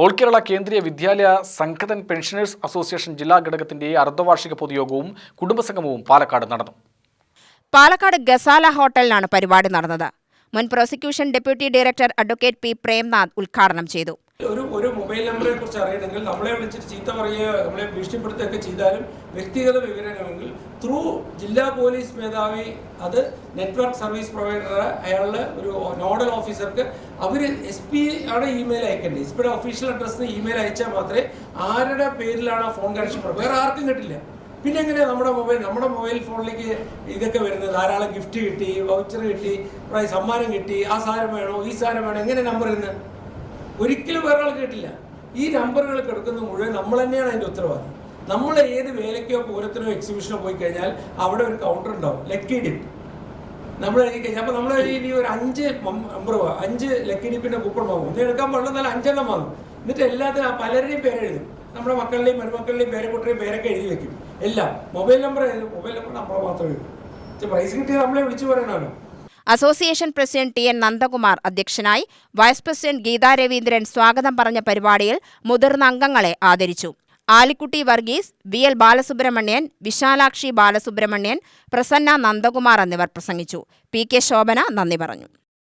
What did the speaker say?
All Kerala കേന്ദ്രീയ വിദ്യാലയ Sangathan pensioners association ജില്ലാ ഘടകത്തിന്റെ അർദ്ധവാർഷിക പൊതുയോഗവും കുടുംബസംഗമവും പാലക്കാട് നടന്നു. പാലക്കാട് ഗസാല ഹോട്ടലിലാണ് പരിപാടി നടന്നത്. മുൻ prosecution deputy director advocate P Premnath ഉദ്ഘാടനം ചെയ്തു. ഒരു മൊബൈൽ നമ്പറെ കുറിച്ച് അറിയണമെങ്കിൽ നമ്മളെ വിളിച്ചിട്ട് ചീത്ത പറയുക, നമ്മളെ ഭീഷണിപ്പെടുത്തുകയൊക്കെ ചെയ്താലും വ്യക്തിഗത വിവരങ്ങളെങ്കിൽ ത്രൂ ജില്ലാ പോലീസ് മേധാവി, അത് നെറ്റ്വർക്ക് സർവീസ് പ്രൊവൈഡർ, അയാളുടെ ഒരു നോഡൽ ഓഫീസർക്ക് അവർ SP ആണ് ഇമെയിൽ അയക്കേണ്ടത്. SP ഒഫീഷ്യൽ അഡ്രസ്സിന് ഇമെയിൽ അയച്ചാൽ മാത്രമേ ആരുടെ പേരിലാണ് ഫോൺ കണക്ഷൻ വേറെ ആർക്കും കിട്ടില്ല. പിന്നെ എങ്ങനെയാണ് നമ്മുടെ മൊബൈൽ ഫോണിലേക്ക് ഇതൊക്കെ വരുന്നത്? ധാരാളം ഗിഫ്റ്റ് കിട്ടി, വൗച്ചർ കിട്ടി, സമ്മാനം കിട്ടി, ആ സാധനം വേണോ, ഈ സാധനം വേണോ, എങ്ങനെ നമ്പർ വരുന്നത്? ഒരിക്കലും വേറെ ആൾ കേട്ടില്ല. ഈ നമ്പറുകൾ കിടക്കുന്ന മുഴുവൻ നമ്മൾ തന്നെയാണ് അതിൻ്റെ ഉത്തരവാദി. നമ്മൾ ഏത് വേലയ്ക്കോ പൂരത്തിനോ എക്സിബിഷനോ പോയി കഴിഞ്ഞാൽ അവിടെ ഒരു കൗണ്ടർ ഉണ്ടാവും, ലക്കി ഡിപ്പ്. നമ്മൾ എഴുതി കഴിഞ്ഞാൽ അപ്പോൾ നമ്മൾ ഇനി ഒരു 5 നമ്പർ 5 ലക്കി ഡിപ്പിൻ്റെ കൂപ്പൺ വാങ്ങും. ഒന്ന് എടുക്കാൻ പാടില്ല, എന്നാലും 5 എണ്ണം വാങ്ങും. എന്നിട്ട് എല്ലാത്തിനും പലരുടെയും പേരെഴുതും. നമ്മുടെ മക്കളുടെയും മരുമക്കളുടെയും പേരെക്കുട്ടിയുടെയും പേരൊക്കെ എഴുതി വെക്കും. എല്ലാം മൊബൈൽ നമ്പർ എഴുതും. മൊബൈൽ നമ്പർ നമ്മളെ മാത്രം എഴുതും. പ്രൈസ് കിട്ടിയത് നമ്മളെ വിളിച്ചു പറയണമല്ലോ. അസോസിയേഷൻ പ്രസിഡന്റ് TN നന്ദകുമാർ അധ്യക്ഷനായി. വൈസ് പ്രസിഡന്റ് ഗീതാ രവീന്ദ്രൻ സ്വാഗതം പറഞ്ഞ പരിപാടിയിൽ മുതിർന്ന അംഗങ്ങളെ ആദരിച്ചു. ആലിക്കുട്ടി വർഗീസ്, VL ബാലസുബ്രഹ്മണ്യൻ, വിശാലാക്ഷി ബാലസുബ്രഹ്മണ്യൻ, പ്രസന്ന നന്ദകുമാർ എന്നിവർ പ്രസംഗിച്ചു. PK ശോഭന നന്ദി പറഞ്ഞു.